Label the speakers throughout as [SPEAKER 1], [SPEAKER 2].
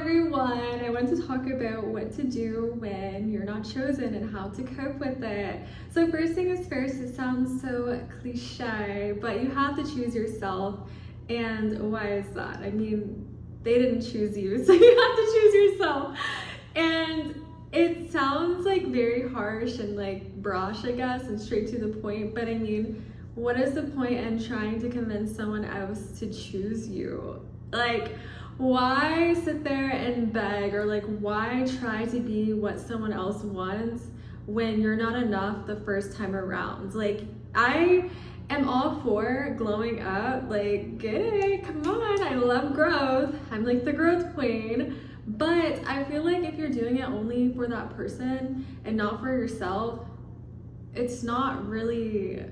[SPEAKER 1] everyone. I want to talk about what to do when you're not chosen and how to cope with it. So first thing is first, it sounds so cliche, but you have to choose yourself. And why is that? I mean, they didn't choose you, so you have to choose yourself. And it sounds like very harsh and like brash, I guess, and straight to the point, but I mean, what is the point in trying to convince someone else to choose you? Like, why sit there and beg, or like why try to be what someone else wants when you're not enough the first time around? Like, I am all for glowing up, like, get it, come on, I love growth, I'm like the growth queen. But I feel like if you're doing it only for that person and not for yourself, it's not really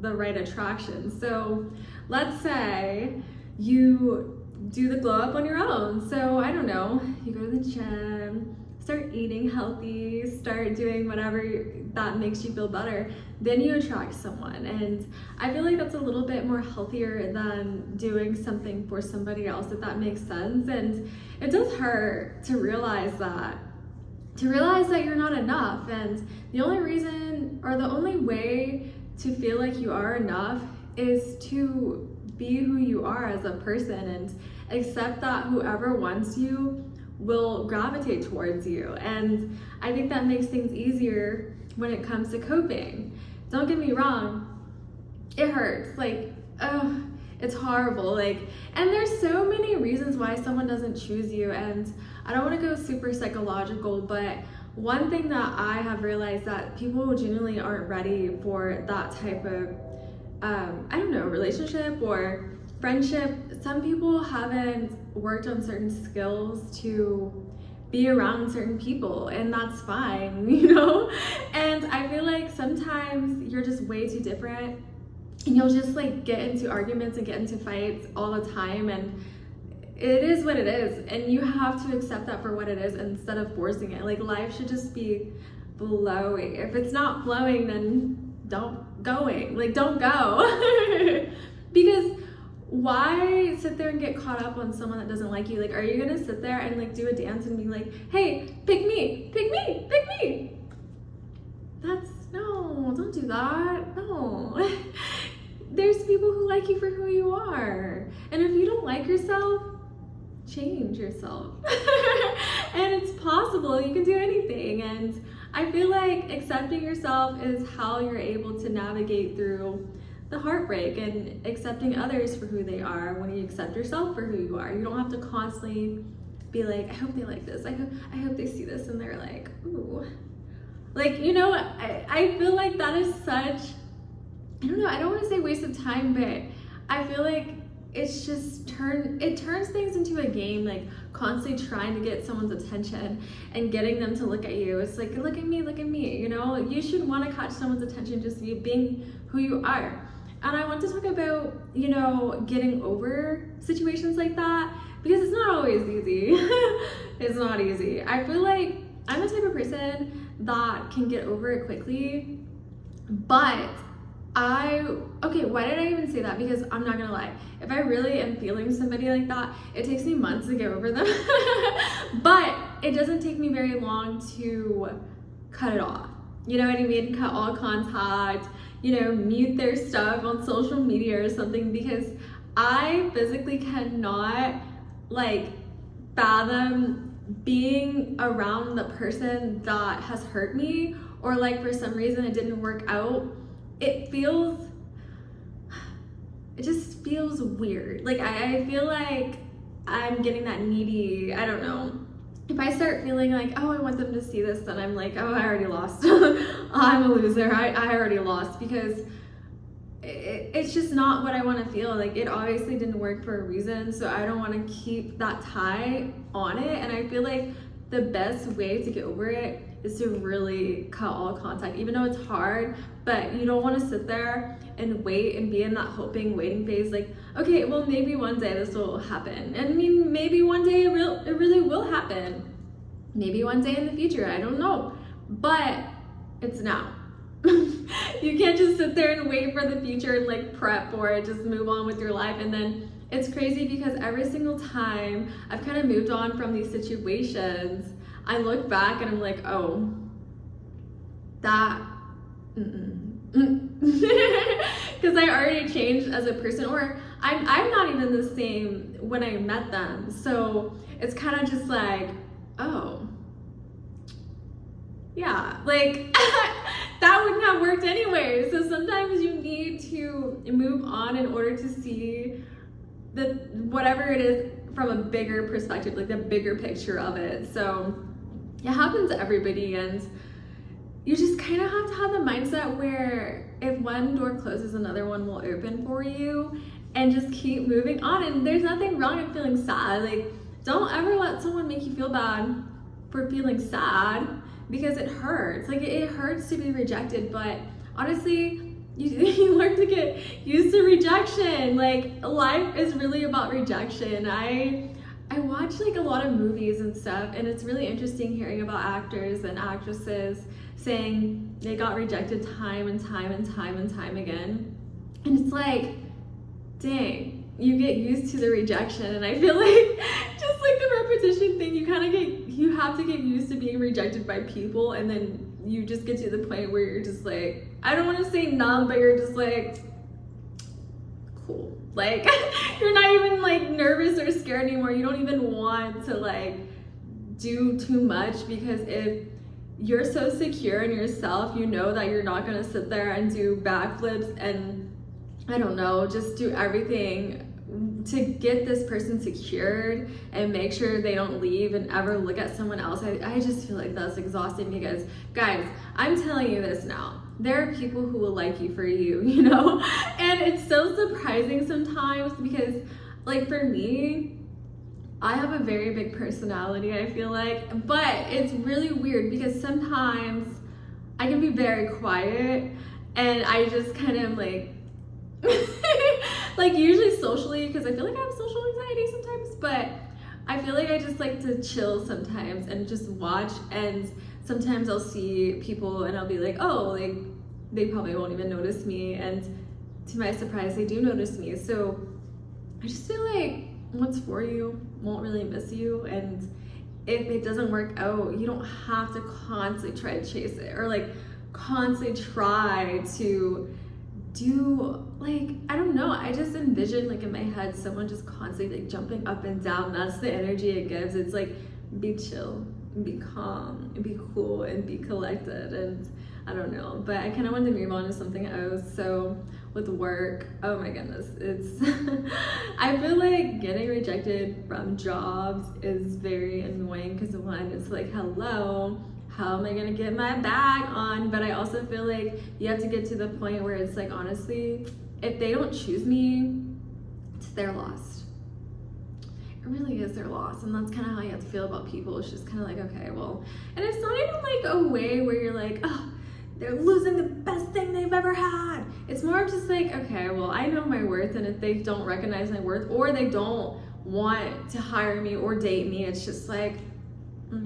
[SPEAKER 1] the right attraction. So let's say you do the glow up on your own. So I don't know, you go to the gym, start eating healthy, start doing whatever that makes you feel better, then you attract someone. And I feel like that's a little bit more healthier than doing something for somebody else, if that makes sense. And it does hurt to realize that you're not enough. And the only reason, or the only way to feel like you are enough is to be who you are as a person and accept that whoever wants you will gravitate towards you. And I think that makes things easier when it comes to coping. Don't get me wrong, it hurts, like, oh, it's horrible, like, and there's so many reasons why someone doesn't choose you. And I don't want to go super psychological, but one thing that I have realized that people genuinely aren't ready for that type of I don't know, relationship or friendship. Some people haven't worked on certain skills to be around certain people, and that's fine, you know? And I feel like sometimes you're just way too different, and you'll just like get into arguments and get into fights all the time, and it is what it is, and you have to accept that for what it is instead of forcing it. Like, life should just be flowing. If it's not flowing, then don't go. Because why sit there and get caught up on someone that doesn't like you? Like, are you gonna sit there and like do a dance and be like, hey, pick me, pick me, pick me? No, don't do that, no. There's people who like you for who you are. And if you don't like yourself, change yourself. And it's possible, you can do anything. And I feel like accepting yourself is how you're able to navigate through the heartbreak, and accepting others for who they are. When you accept yourself for who you are, you don't have to constantly be like, I hope they like this, I hope they see this and they're like, ooh. Like, you know, I feel like that is such, I don't know, I don't want to say waste of time, but I feel like it's just it turns things into a game, like constantly trying to get someone's attention and getting them to look at you. It's like, look at me, you know? You should want to catch someone's attention just being who you are. And I want to talk about, you know, getting over situations like that, because it's not always easy. It's not easy. I feel like I'm the type of person that can get over it quickly, but okay, why did I even say that? Because I'm not gonna lie, if I really am feeling somebody like that, it takes me months to get over them. But it doesn't take me very long to cut it off. You know what I mean? Cut all contact, you know, mute their stuff on social media or something, because I physically cannot like fathom being around the person that has hurt me, or like for some reason it didn't work out. It just feels weird. Like I feel like I'm getting that needy, I don't know. If I start feeling like, oh, I want them to see this, then I'm like, oh, I already lost. I'm a loser, I already lost, because it's just not what I want to feel. Like, it obviously didn't work for a reason, so I don't want to keep that tie on it. And I feel like the best way to get over it is to really cut all contact, even though it's hard. But you don't want to sit there and wait and be in that waiting phase, like, okay, well, maybe one day this will happen. And I mean, maybe one day it really will happen. Maybe one day in the future, I don't know. But it's now. You can't just sit there and wait for the future and like prep for it, just move on with your life, and then it's crazy because every single time I've kind of moved on from these situations, I look back and I'm like, oh, that, because I already changed as a person, or I'm not even the same when I met them. So it's kind of just like, oh, yeah, like that wouldn't have worked anyway. So sometimes you need to move on in order to see whatever it is from a bigger perspective, like the bigger picture of it. So it happens to everybody, and you just kind of have to have the mindset where if one door closes, another one will open for you, and just keep moving on. And there's nothing wrong in feeling sad. Like, don't ever let someone make you feel bad for feeling sad, because it hurts. Like, it hurts to be rejected, but honestly, you learn to get used to rejection. Like, life is really about rejection. I watch like a lot of movies and stuff, and it's really interesting hearing about actors and actresses saying they got rejected time and time and time and time again. And it's like, dang, you get used to the rejection. And I feel like just like the repetition thing, you have to get used to being rejected by people, and then you just get to the point where you're just like, I don't want to say numb, but you're just like, cool. Like, you're not even like nervous or scared anymore. You don't even want to like do too much, because if you're so secure in yourself, you know that you're not gonna sit there and do backflips and, I don't know, just do everything to get this person secured and make sure they don't leave and ever look at someone else. I just feel like that's exhausting, because guys, I'm telling you this now, there are people who will like you for you, you know? And it's so surprising sometimes, because like for me, I have a very big personality, I feel like, but it's really weird because sometimes I can be very quiet, and I just kind of like, like usually socially, because I feel like I have social anxiety sometimes, but I feel like I just like to chill sometimes and just watch, and sometimes I'll see people and I'll be like, oh, like they probably won't even notice me, and to my surprise, they do notice me. So I just feel like what's for you won't really miss you, and if it doesn't work out, you don't have to constantly try to chase it, or like constantly try to do, like, I don't know, I just envision like in my head someone just constantly like jumping up and down. That's the energy it gives. It's like, be chill and be calm and be cool and be collected, and I don't know, but I kind of wanted to move on to something else. So with work, oh my goodness, it's I feel like getting rejected from jobs is very annoying, because one, it's like, hello, how am I gonna get my bag on? But I also feel like you have to get to the point where it's like, honestly, if they don't choose me, it's their loss. It really is their loss. And that's kind of how you have to feel about people. It's just kind of like, okay, well, and it's not even like a way where you're like, oh, they're losing the best thing they've ever had. It's more of just like, okay, well, I know my worth, and if they don't recognize my worth, or they don't want to hire me or date me, it's just like,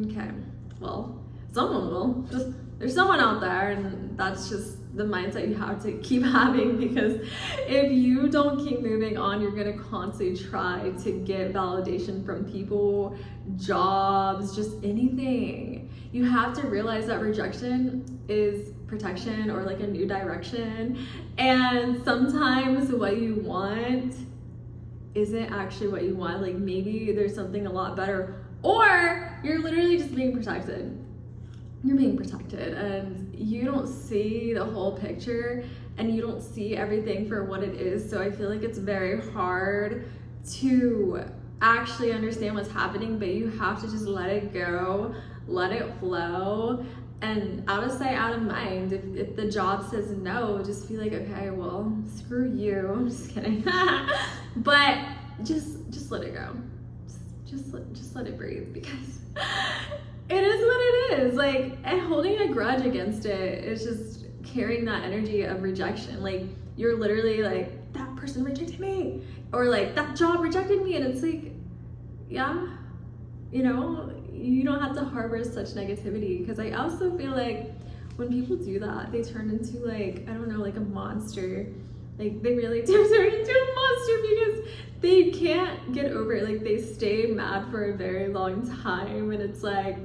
[SPEAKER 1] okay, well, someone will. Just, there's someone out there, and that's just the mindset you have to keep having, because if you don't keep moving on, you're gonna constantly try to get validation from people, jobs, just anything. You have to realize that rejection is protection, or like a new direction, and sometimes what you want isn't actually what you want. Like, maybe there's something a lot better, or you're literally just being protected. You're being protected, and you don't see the whole picture, and you don't see everything for what it is. So I feel like it's very hard to actually understand what's happening, but you have to just let it go, let it flow, and out of sight, out of mind. If the job says no, just be like, okay, well, screw you. I'm just kidding. But just let it go. Just let it breathe, because it is what it is. Like, and holding a grudge against it is just carrying that energy of rejection. Like, you're literally like, that person rejected me, or like, that job rejected me, and it's like, yeah, you know, you don't have to harbor such negativity, because I also feel like when people do that, they turn into like, I don't know, like a monster, Like, they really do turn into a monster because they can't get over it. Like, they stay mad for a very long time, and it's like,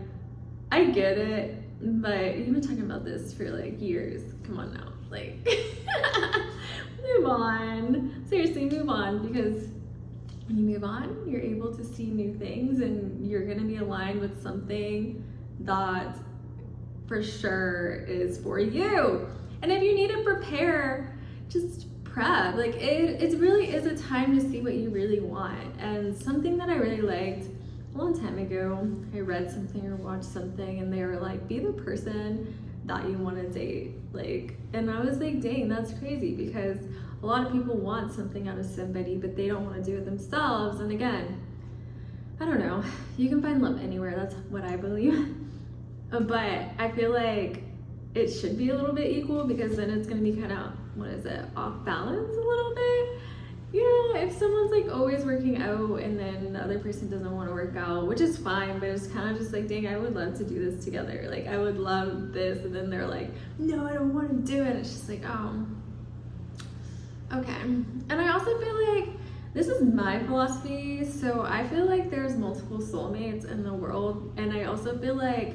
[SPEAKER 1] I get it, but you've been talking about this for like years. Come on now, like, move on. Seriously, move on, because when you move on, you're able to see new things, and you're gonna be aligned with something that for sure is for you. And if you need to prepare, just prep. Like, it really is a time to see what you really want. And something that I really liked a long time ago, I read something or watched something, and they were like, be the person that you want to date. Like, and I was like, dang, that's crazy, because a lot of people want something out of somebody, but they don't want to do it themselves. And again, I don't know, you can find love anywhere, that's what I believe. But I feel like it should be a little bit equal, because then it's going to be kind of, off balance a little bit. You know, if someone's like always working out and then the other person doesn't want to work out, which is fine, but it's kind of just like, dang, I would love to do this together. Like, I would love this. And then they're like, no, I don't want to do it. It's just like, oh, okay. And I also feel like this is my philosophy. So I feel like there's multiple soulmates in the world. And I also feel like,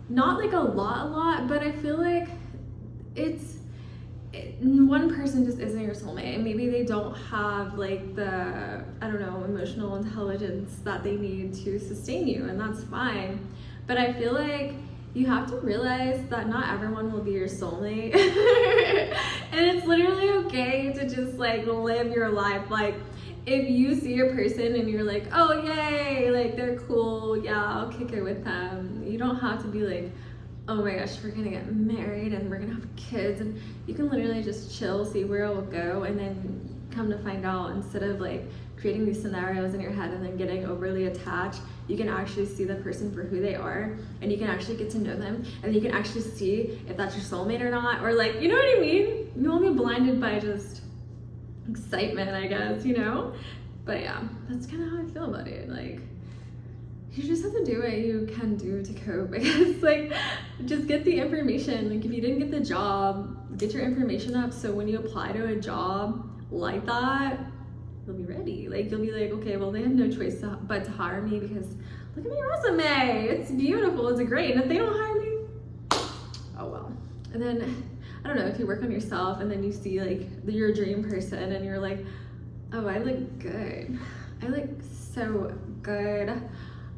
[SPEAKER 1] not like a lot, but I feel like one person just isn't your soulmate, and maybe they don't have like the, I don't know, emotional intelligence that they need to sustain you, and that's fine. But I feel like you have to realize that not everyone will be your soulmate. And it's literally okay to just like live your life. Like, if you see a person and you're like, oh yay, like they're cool, yeah, I'll kick it with them. You don't have to be like, oh my gosh, we're gonna get married and we're gonna have kids. And you can literally just chill, see where it will go, and then come to find out, instead of like creating these scenarios in your head and then getting overly attached, you can actually see the person for who they are, and you can actually get to know them, and you can actually see if that's your soulmate or not, or like, you know what I mean? You won't be blinded by just excitement, I guess, you know? But yeah, that's kind of how I feel about it. Like, you just have to do what you can do to cope. I guess, like, just get the information. Like, if you didn't get the job, get your information up, so when you apply to a job like that, you'll be ready. Like, you'll be like, okay, well, they have no choice but to hire me, because look at my resume, it's beautiful, it's great. And if they don't hire me, oh well. And then, I don't know, if you work on yourself and then you see like your dream person and you're like, oh, I look good, I look so good,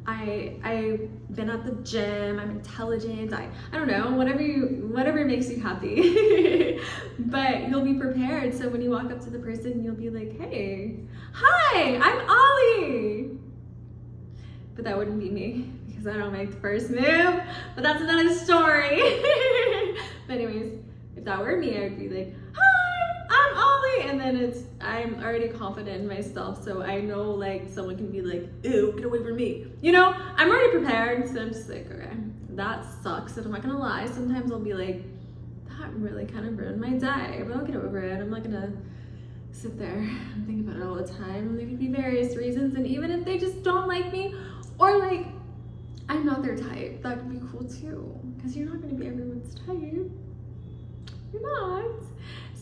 [SPEAKER 1] I've been at the gym, I'm intelligent, I don't know, whatever makes you happy. But you'll be prepared, so when you walk up to the person, you'll be like, hey, hi, I'm Ollie. But that wouldn't be me, because I don't make the first move, but that's another story. But anyways, if that were me, I would be like, hi, I'm Ollie, and then I'm already confident in myself, so I know like someone can be like, ew, get away from me. You know, I'm already prepared, so I'm just like, okay, that sucks, and I'm not gonna lie, sometimes I'll be like, that really kind of ruined my day, but I'll get over it. I'm not gonna sit there and think about it all the time. There could be various reasons, and even if they just don't like me, or like, I'm not their type, that could be cool too, because you're not gonna be everyone's type. You're not.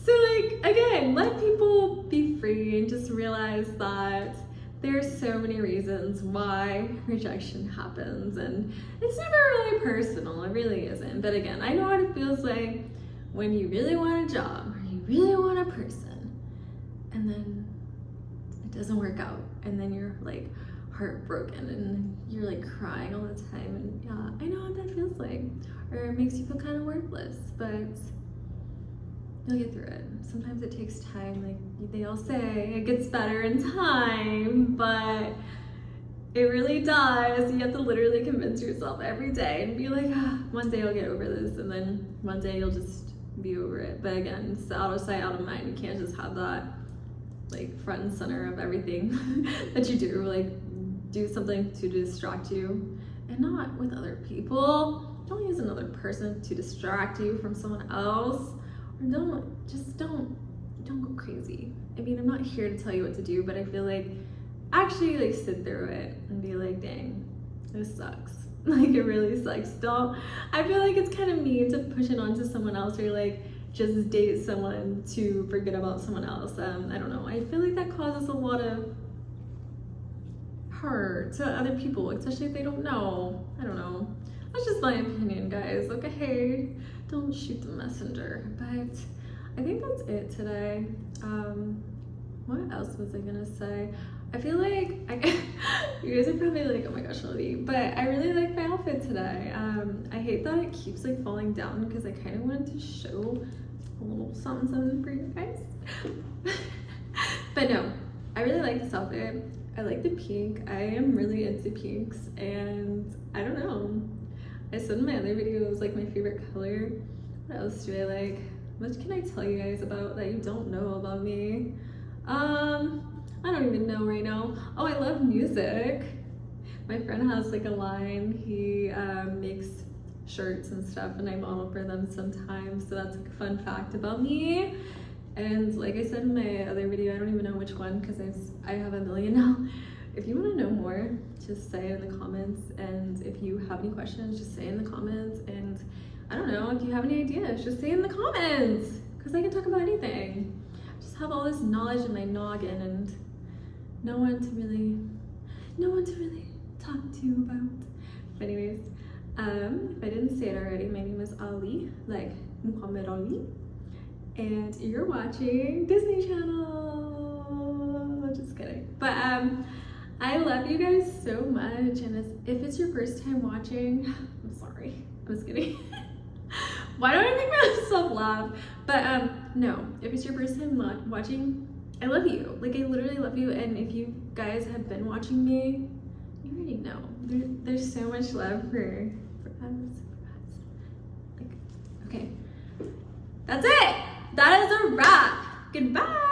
[SPEAKER 1] So like, again, let people be free and just realize that there's so many reasons why rejection happens, and it's never really personal, it really isn't. But again, I know what it feels like when you really want a job or you really want a person, and then it doesn't work out, and then you're like heartbroken and you're like crying all the time, and yeah, I know what that feels like. Or it makes you feel kind of worthless, but you'll get through it. Sometimes it takes time, like they all say, it gets better in time, but it really does. You have to literally convince yourself every day and be like, one day I'll get over this, and then one day you'll just be over it. But again, it's out of sight, out of mind. You can't just have that like front and center of everything that you do. Like, do something to distract you, and not with other people. Don't use another person to distract you from someone else. Or don't go crazy. I mean, I'm not here to tell you what to do, but I feel like actually like sit through it and be like, dang, this sucks. Like, it really sucks. I feel like it's kind of mean to push it onto someone else, or like just date someone to forget about someone else. I don't know. I feel like that causes a lot of hurt to other people, especially if they don't know. I don't know. That's just my opinion, guys. Okay, don't shoot the messenger. But I think that's it today. What else was I gonna say? I feel like you guys are probably like, oh my gosh, Lily, but I really like my outfit today. I hate that it keeps like falling down because I kind of wanted to show a little something for you guys. But no, I really like this outfit. I like the pink. I am really into pinks, and I don't know. I said in my other video it was like my favorite color. What else do I like? What can I tell you guys about that you don't know about me? I don't even know right now. Oh, I love music. My friend has like a line. He makes shirts and stuff, and I model for them sometimes. So that's like a fun fact about me. And like I said in my other video, I don't even know which one because I have a million now. If you want to know more, just say it in the comments. And if you have any questions, just say in the comments. And I don't know, if you have any ideas, just say in the comments because I can talk about anything. I just have all this knowledge in my noggin and no one to really talk to about. But anyways, if I didn't say it already, my name is Ali, like Muhammad Ali. And you're watching Disney Channel. Just kidding. But I love you guys so much. And if it's your first time watching, I'm sorry. I'm just kidding. Why don't I make myself laugh? But no, if it's your first time watching, I love you. Like I literally love you. And if you guys have been watching me, you already know. There's so much love for us. Like, okay. That's it. That is a wrap. Goodbye.